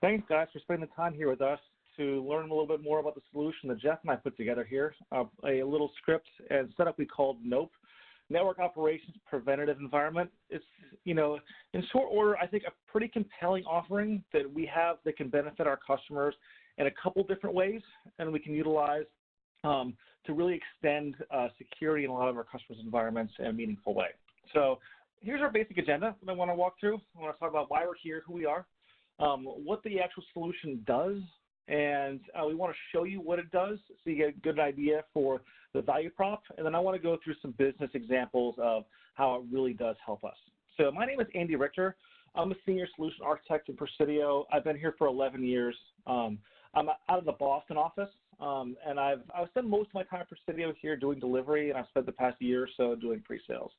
Thanks, guys, for spending the time here with us to learn a little bit more about the solution that Jeff and I put together here, a little script and setup we called NOPE, Network Operations Preventative Environment. It's, in short order, I think a pretty compelling offering that we have that can benefit our customers in a couple different ways, and we can utilize to really extend security in a lot of our customers' environments in a meaningful way. So here's our basic agenda that I want to walk through. I want to talk about why we're here, who we are, what the actual solution does, and we want to show you what it does so you get a good idea for the value prop. And then I want to go through some business examples of how it really does help us. So my name is Andy Richter. I'm a senior solution architect in Presidio. I've been here for 11 years. I'm out of the Boston office, and I've spent most of my time at Presidio here doing delivery, and I've spent the past year or so doing pre-sales.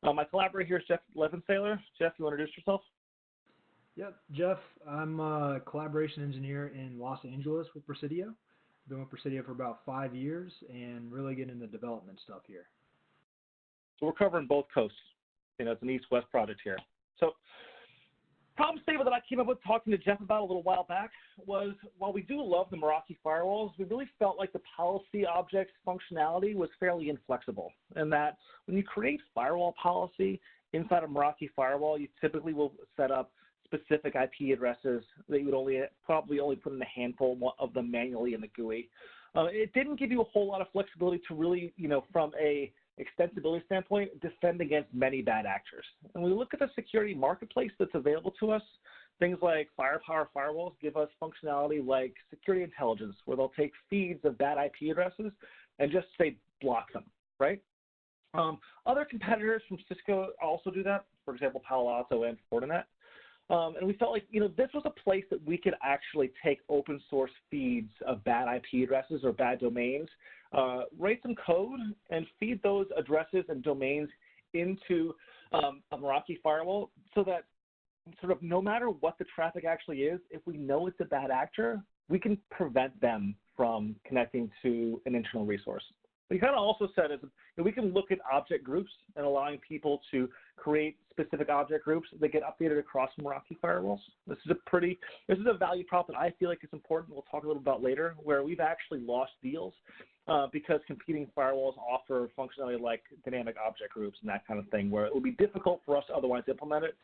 My collaborator here is Jeff Levensaler. Jeff, you want to introduce yourself? Yep, Jeff, I'm a collaboration engineer in Los Angeles with Presidio. I've been with Presidio for about 5 years and really getting into development stuff here. So we're covering both coasts. It's an east-west project here. So problem statement that I came up with talking to Jeff about a little while back was, while we do love the Meraki firewalls, we really felt like the policy objects functionality was fairly inflexible, and that when you create firewall policy inside a Meraki firewall, you typically will set up specific IP addresses that you would probably only put in a handful of them manually in the GUI. It didn't give you a whole lot of flexibility to really, from a extensibility standpoint, defend against many bad actors. And we look at the security marketplace that's available to us. Things like Firepower firewalls give us functionality like security intelligence, where they'll take feeds of bad IP addresses and just say block them, right? Other competitors from Cisco also do that, for example, Palo Alto and Fortinet. And we felt like, this was a place that we could actually take open source feeds of bad IP addresses or bad domains, write some code, and feed those addresses and domains into a Meraki firewall so that sort of no matter what the traffic actually is, if we know it's a bad actor, we can prevent them from connecting to an internal resource. What he kind of also said is that we can look at object groups and allowing people to create specific object groups that get updated across Meraki firewalls. This is a value prop that I feel like is important. We'll talk a little about later, where we've actually lost deals because competing firewalls offer functionality like dynamic object groups and that kind of thing, where it would be difficult for us to otherwise implement it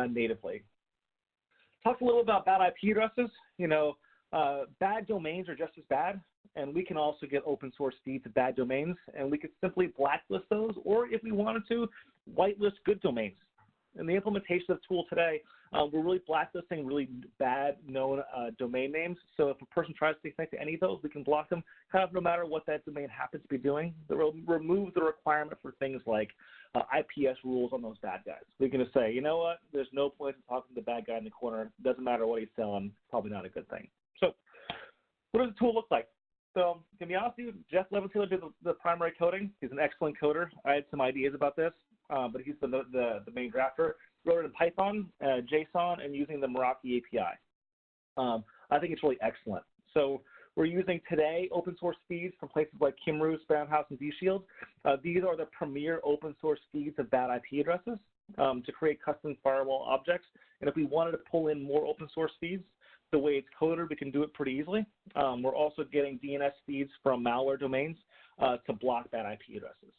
natively. Talk a little about bad IP addresses. Bad domains are just as bad, and we can also get open source feeds of bad domains, and we could simply blacklist those, or if we wanted to, whitelist good domains. In the implementation of the tool today, we're really blacklisting really bad known domain names. So if a person tries to connect to any of those, we can block them kind of no matter what that domain happens to be doing. That will remove the requirement for things like IPS rules on those bad guys. We can just say, you know what, there's no point in talking to the bad guy in the corner. Doesn't matter what he's selling, probably not a good thing. So what does the tool look like? So to be honest with you, Jeff Levensaler did the primary coding. He's an excellent coder. I had some ideas about this, but he's the main drafter. Wrote it in Python, JSON, and using the Meraki API. I think it's really excellent. So we're using today open source feeds from places like Kimru, Spamhaus, and DShield. These are the premier open source feeds of bad IP addresses to create custom firewall objects. And if we wanted to pull in more open source feeds, the way it's coded, we can do it pretty easily. We're also getting DNS feeds from malware domains to block bad IP addresses.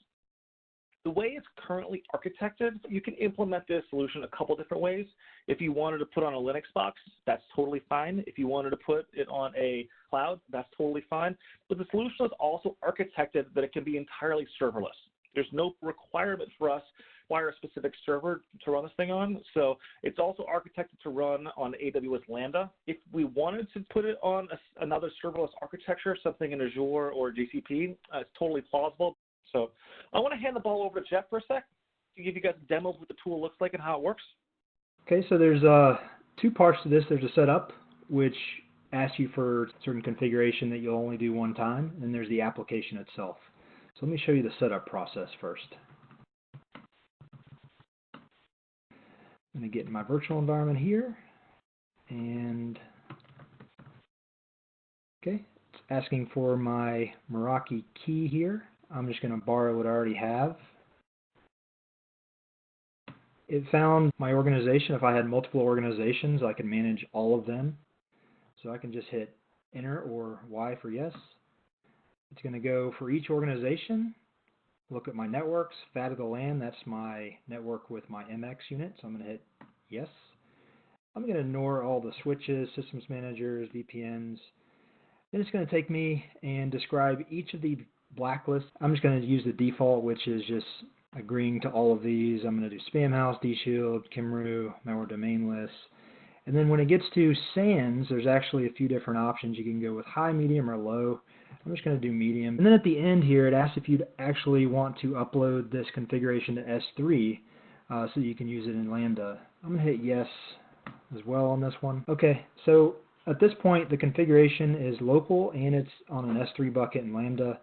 The way it's currently architected, you can implement this solution a couple different ways. If you wanted to put on a Linux box, that's totally fine. If you wanted to put it on a cloud, that's totally fine. But the solution is also architected that it can be entirely serverless. There's no requirement for us to require a specific server to run this thing on. So it's also architected to run on AWS Lambda. If we wanted to put it on another serverless architecture, something in Azure or GCP, it's totally plausible. So I want to hand the ball over to Jeff for a sec to give you guys a demo of what the tool looks like and how it works. Okay, so there's two parts to this. There's a setup, which asks you for certain configuration that you'll only do one time, and there's the application itself. So let me show you the setup process first. I'm going to get in my virtual environment here, and okay, it's asking for my Meraki key here. I'm just going to borrow what I already have. It found my organization. If I had multiple organizations, I could manage all of them. So I can just hit enter or Y for yes. It's going to go for each organization. Look at my networks, FAT of the LAN, that's my network with my MX unit, so I'm going to hit yes. I'm going to ignore all the switches, systems managers, VPNs. Then it's going to take me and describe each of the blacklists. I'm just going to use the default, which is just agreeing to all of these. I'm going to do Spamhaus, DShield, Kimru, malware domain lists. And then when it gets to SANS, there's actually a few different options. You can go with high, medium, or low. I'm just going to do medium. And then at the end here, it asks if you'd actually want to upload this configuration to S3 so that you can use it in Lambda. I'm going to hit yes as well on this one. Okay, so at this point, the configuration is local and it's on an S3 bucket in Lambda.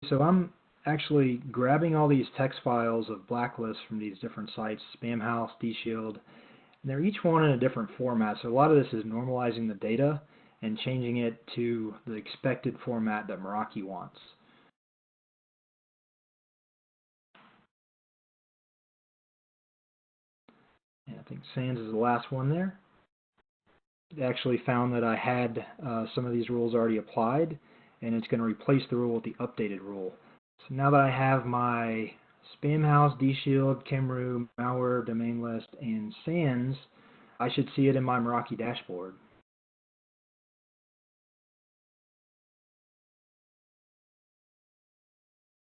So I'm actually grabbing all these text files of blacklists from these different sites, Spamhaus, DShield, and they're each one in a different format. So a lot of this is normalizing the data and changing it to the expected format that Meraki wants. And I think SANS is the last one there. It actually found that I had some of these rules already applied, and it's going to replace the rule with the updated rule. So now that I have my Spamhaus, DShield, Kimru, malware, domain list, and SANS, I should see it in my Meraki dashboard.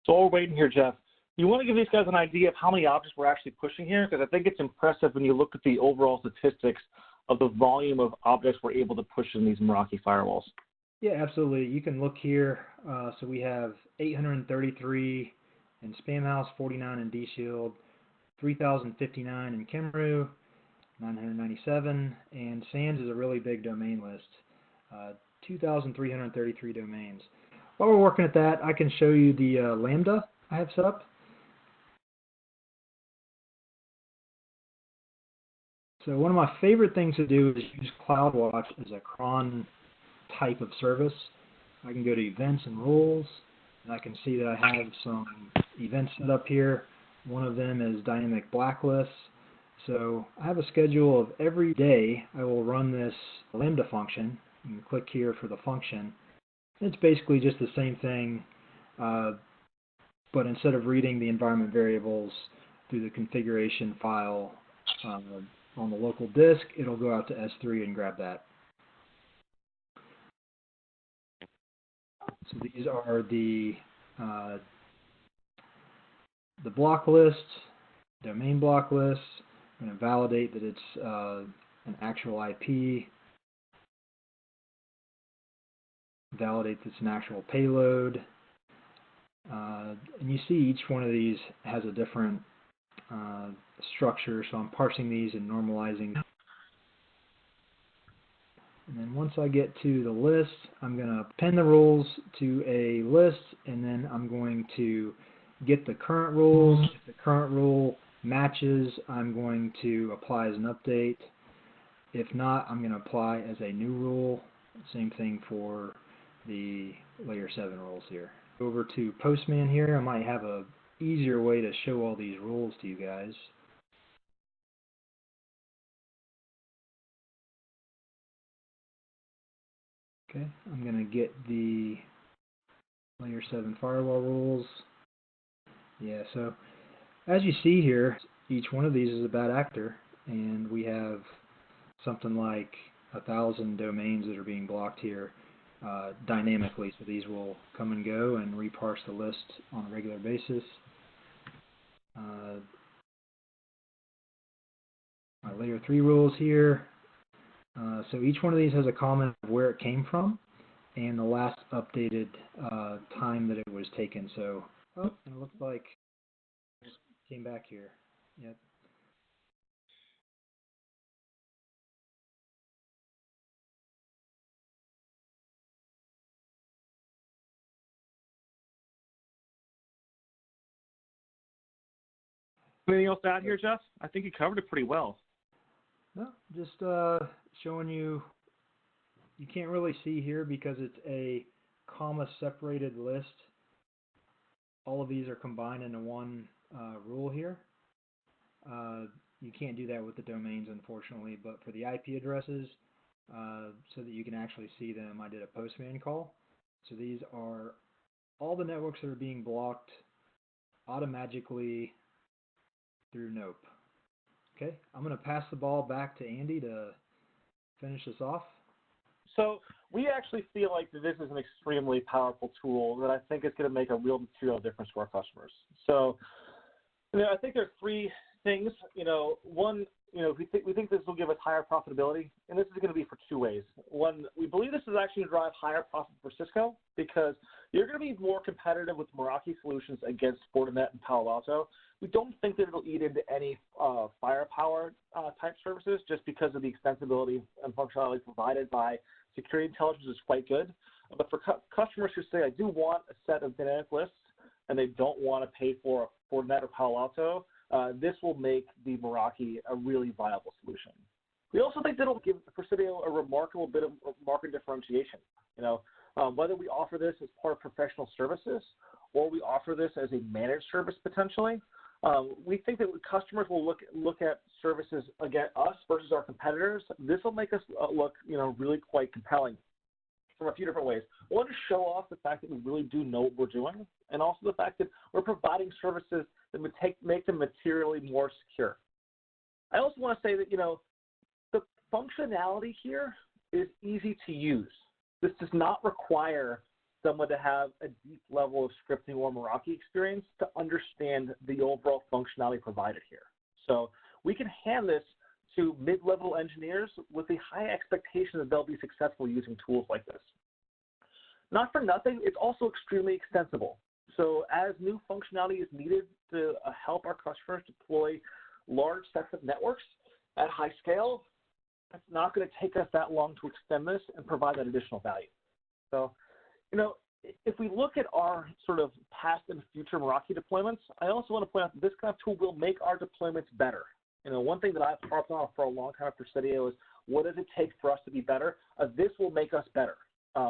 So while we're waiting here, Jeff, you want to give these guys an idea of how many objects we're actually pushing here? Because I think it's impressive when you look at the overall statistics of the volume of objects we're able to push in these Meraki firewalls. Yeah, absolutely. You can look here. So we have 833 in Spamhaus, 49 in DShield, 3,059 in Kimru, 997, and SANS is a really big domain list, 2,333 domains. While we're working at that, I can show you the Lambda I have set up. So one of my favorite things to do is use CloudWatch as a cron type of service. I can go to events and rules, and I can see that I have some events set up here. One of them is dynamic blacklists. So I have a schedule of every day I will run this Lambda function. You can click here for the function. It's basically just the same thing, but instead of reading the environment variables through the configuration file on the local disk, it'll go out to S3 and grab that. So these are the block lists, domain block lists. I'm going to validate that it's an actual IP. Validate that it's an actual payload. And you see each one of these has a different structure, so I'm parsing these and normalizing. And then once I get to the list, I'm going to append the rules to a list, and then I'm going to get the current rules. If the current rule matches, I'm going to apply as an update. If not, I'm going to apply as a new rule. Same thing for the layer 7 rules here. Over to Postman here. I might have a easier way to show all these rules to you guys. Okay, I'm going to get the layer 7 firewall rules. Yeah, so as you see here, each one of these is a bad actor, and we have something like 1,000 domains that are being blocked here dynamically. So these will come and go and reparse the list on a regular basis. My layer 3 rules here. So each one of these has a comment of where it came from and the last updated time that it was taken. So, oh, and it looks like it came back here. Yep. Anything else to add here, Jeff? I think you covered it pretty well. No, just showing you. You can't really see here because it's a comma-separated list. All of these are combined into one rule here. You can't do that with the domains, unfortunately, but for the IP addresses, so that you can actually see them. I did a postman call. So these are all the networks that are being blocked automatically through Nope. Okay, I'm going to pass the ball back to Andy to finish this off. So we actually feel like this is an extremely powerful tool that I think is going to make a real material difference to our customers. So, I think there's three things. One, we think this will give us higher profitability, and this is going to be for two ways. One, we believe this is actually going to drive higher profit for Cisco because you're going to be more competitive with Meraki solutions against Fortinet and Palo Alto. We don't think that it'll eat into any firepower type services just because of the extensibility and functionality provided by Security Intelligence is quite good. But for customers who say, I do want a set of dynamic lists and they don't want to pay for Fortinet or Palo Alto, this will make the Meraki a really viable solution. We also think that it'll give Presidio a remarkable bit of market differentiation. Whether we offer this as part of professional services or we offer this as a managed service potentially, we think that customers will look at services against us versus our competitors. This will make us look, really quite compelling from a few different ways. One, to show off the fact that we really do know what we're doing, and also the fact that we're providing services that would make them materially more secure. I also want to say that, the functionality here is easy to use. This does not require someone to have a deep level of scripting or Meraki experience to understand the overall functionality provided here. So we can hand this to mid-level engineers with a high expectation that they'll be successful using tools like this. Not for nothing, it's also extremely extensible. So as new functionality is needed to help our customers deploy large sets of networks at high scale, it's not going to take us that long to extend this and provide that additional value. So, if we look at our sort of past and future Meraki deployments, I also want to point out that this kind of tool will make our deployments better. One thing that I've harped on for a long time at Presidio is what does it take for us to be better? This will make us better.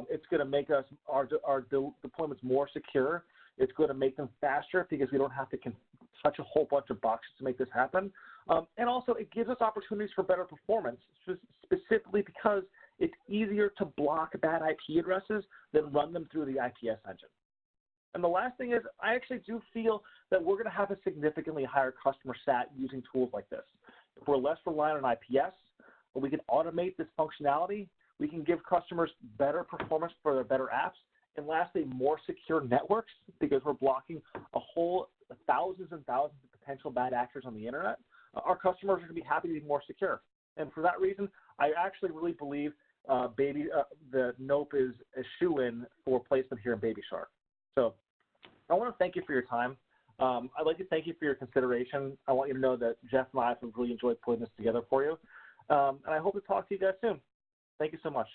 It's going to make our deployments more secure. It's going to make them faster because we don't have to touch a whole bunch of boxes to make this happen. And also, it gives us opportunities for better performance, specifically because it's easier to block bad IP addresses than run them through the IPS engine. And the last thing is, I actually do feel that we're going to have a significantly higher customer sat using tools like this. If we're less reliant on IPS, or we can automate this functionality, we can give customers better performance for their better apps, and lastly, more secure networks because we're blocking thousands and thousands of potential bad actors on the internet. Our customers are going to be happy to be more secure. And for that reason, I actually really believe the Nope is a shoo-in for placement here in Baby Shark. So I want to thank you for your time. I'd like to thank you for your consideration. I want you to know that Jeff and I have really enjoyed putting this together for you. And I hope to talk to you guys soon. Thank you so much.